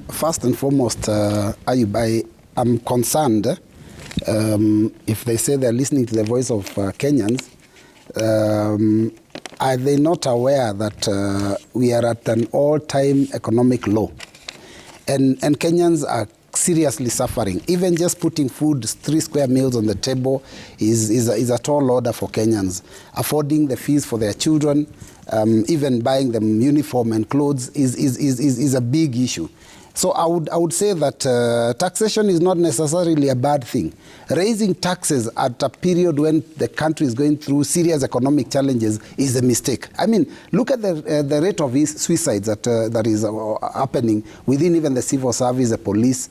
First and foremost, Ayub, I am concerned if they say they're listening to the voice of Kenyans. Are they not aware that we are at an all-time economic low? And Kenyans are seriously suffering. Even just putting food, 3 square meals on the table is a tall order for Kenyans. Affording the fees for their children, even buying them uniform and clothes is a big issue. So I would say that taxation is not necessarily a bad thing. Raising taxes at a period when the country is going through serious economic challenges is a mistake. I mean, look at the rate of suicides that is happening within even the civil service, the police.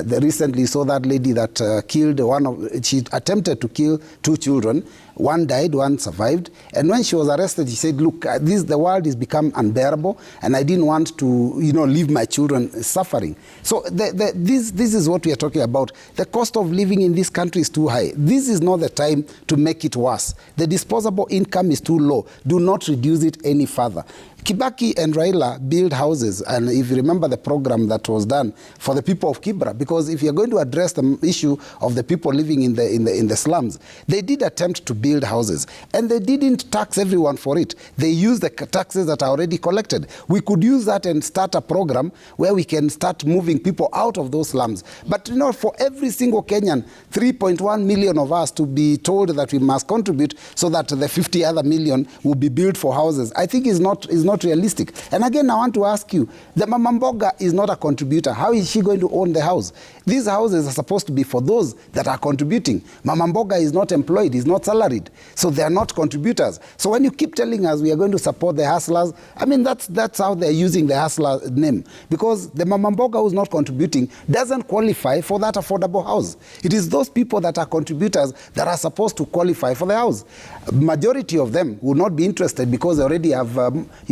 They recently saw that lady that killed she attempted to kill 2 children. One died, one survived. And when she was arrested, she said, look, the world has become unbearable, and I didn't want to, leave my children suffering. So this is what we are talking about. The cost of living in this country is too high. This is not the time to make it worse. The disposable income is too low. Do not reduce it any further. Kibaki and Raila build houses, and if you remember the program that was done for the people of Kibra, because if you're going to address the issue of the people living in the slums, they did attempt to build houses, and they didn't tax everyone for it. They used the taxes that are already collected. We could use that and start a program where we can start moving people out of those slums. But for every single Kenyan, 3.1 million of us to be told that we must contribute so that the 50 other million will be built for houses, I think is not realistic. And again, I want to ask you, the Mama Mboga is not a contributor. How is she going to own the house? These houses are supposed to be for those that are contributing. Mama Mboga is not employed, is not salaried, so they are not contributors. So when you keep telling us we are going to support the hustlers, I mean, that's how they're using the hustler name. Because the Mama Mboga who's not contributing doesn't qualify for that affordable house. It is those people that are contributors that are supposed to qualify for the house. Majority of them will not be interested because they already have,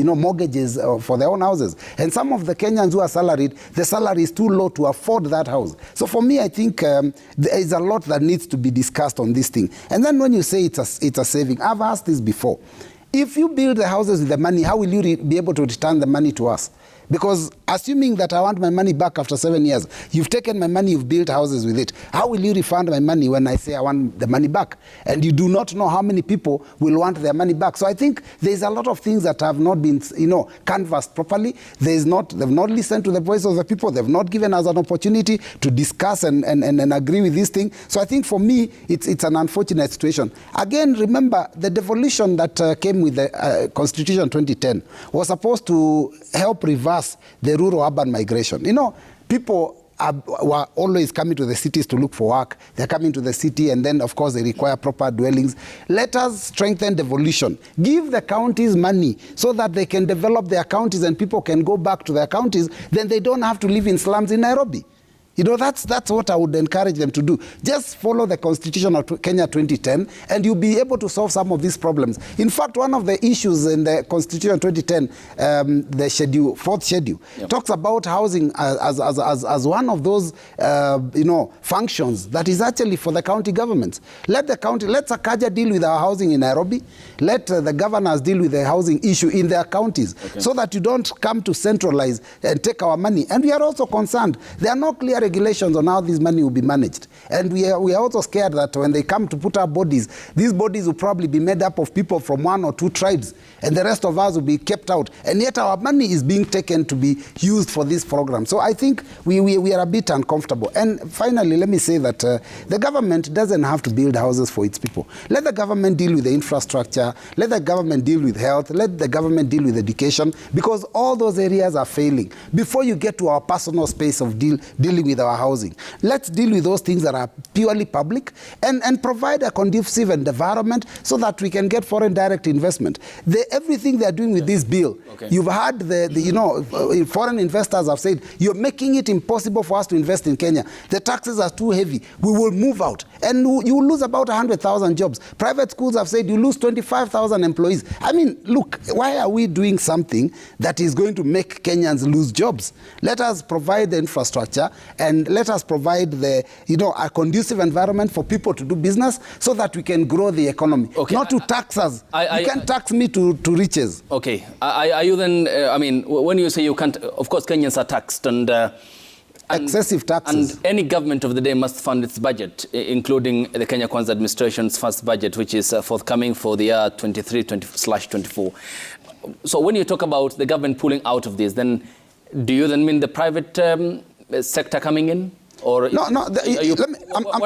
mortgages for their own houses. And some of the Kenyans who are salaried, the salary is too low to afford that house. So for me, I think there is a lot that needs to be discussed on this thing. And then when you say it's a saving, I've asked this before. If you build the houses with the money, how will you be able to return the money to us? Because assuming that I want my money back after 7 years, you've taken my money, you've built houses with it. How will you refund my money when I say I want the money back? And you do not know how many people will want their money back. So I think there's a lot of things that have not been, canvassed properly. They've not listened to the voice of the people. They've not given us an opportunity to discuss and agree with this thing. So I think for me, it's an unfortunate situation. Again, remember, the devolution that came with the Constitution 2010 was supposed to help reverse the rural-urban migration. People were always coming to the cities to look for work. They're coming to the city, and then, of course, they require proper dwellings. Let us strengthen devolution. Give the counties money so that they can develop their counties and people can go back to their counties. Then they don't have to live in slums in Nairobi. That's what I would encourage them to do. Just follow the Constitution of Kenya 2010, and you'll be able to solve some of these problems. In fact, one of the issues in the Constitution 2010, the fourth schedule, talks about housing as one of those, functions that is actually for the county governments. Let Sakaja deal with our housing in Nairobi. Let the governors deal with the housing issue in their counties, so that you don't come to centralize and take our money. And we are also concerned. There are no clear regulations on how this money will be managed. And we are also scared that when they come to put our bodies, these bodies will probably be made up of people from 1 or 2 tribes, and the rest of us will be kept out. And yet our money is being taken to be used for this program. So I think we are a bit uncomfortable. And finally, let me say that the government doesn't have to build houses for its people. Let the government deal with the infrastructure. Let the government deal with health. Let the government deal with education, because all those areas are failing. Before you get to our personal space of dealing with our housing, let's deal with those things that are purely public and provide a conducive environment so that we can get foreign direct investment. Everything they're doing with this bill, you've heard foreign investors have said, you're making it impossible for us to invest in Kenya. The taxes are too heavy. We will move out. And you will lose about 100,000 jobs. Private schools have said you lose 25 25,000 employees. I mean, look, why are we doing something that is going to make Kenyans lose jobs? Let us provide the infrastructure and let us provide the, a conducive environment for people to do business so that we can grow the economy. Okay. Not to tax us. You can't tax me to riches. Okay. Are you then, I mean, when you say you can't, of course, Kenyans are taxed and excessive taxes. And any government of the day must fund its budget, including the Kenya Kwanza administration's first budget, which is forthcoming for the year 23/24. So when you talk about the government pulling out of this, then do you then mean the private sector coming in? Or no.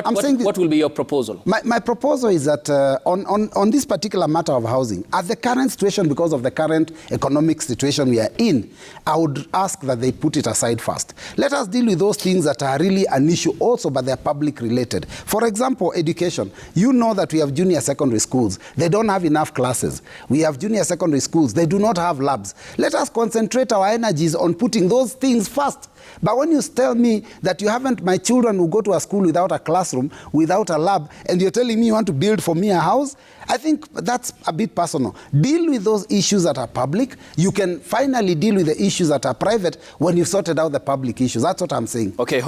I'm saying what will be your proposal? My proposal is that on this particular matter of housing, at the current situation, because of the current economic situation we are in, I would ask that they put it aside first. Let us deal with those things that are really an issue also, but they're public related. For example, education. You know that we have junior secondary schools. They don't have enough classes. We have junior secondary schools. They do not have labs. Let us concentrate our energies on putting those things first. But when you tell me that you haven't, my children will go to a school without a classroom, without a lab, and you're telling me you want to build for me a house, I think that's a bit personal. Deal with those issues that are public. You can finally deal with the issues that are private when you've sorted out the public issues. That's what I'm saying. Okay.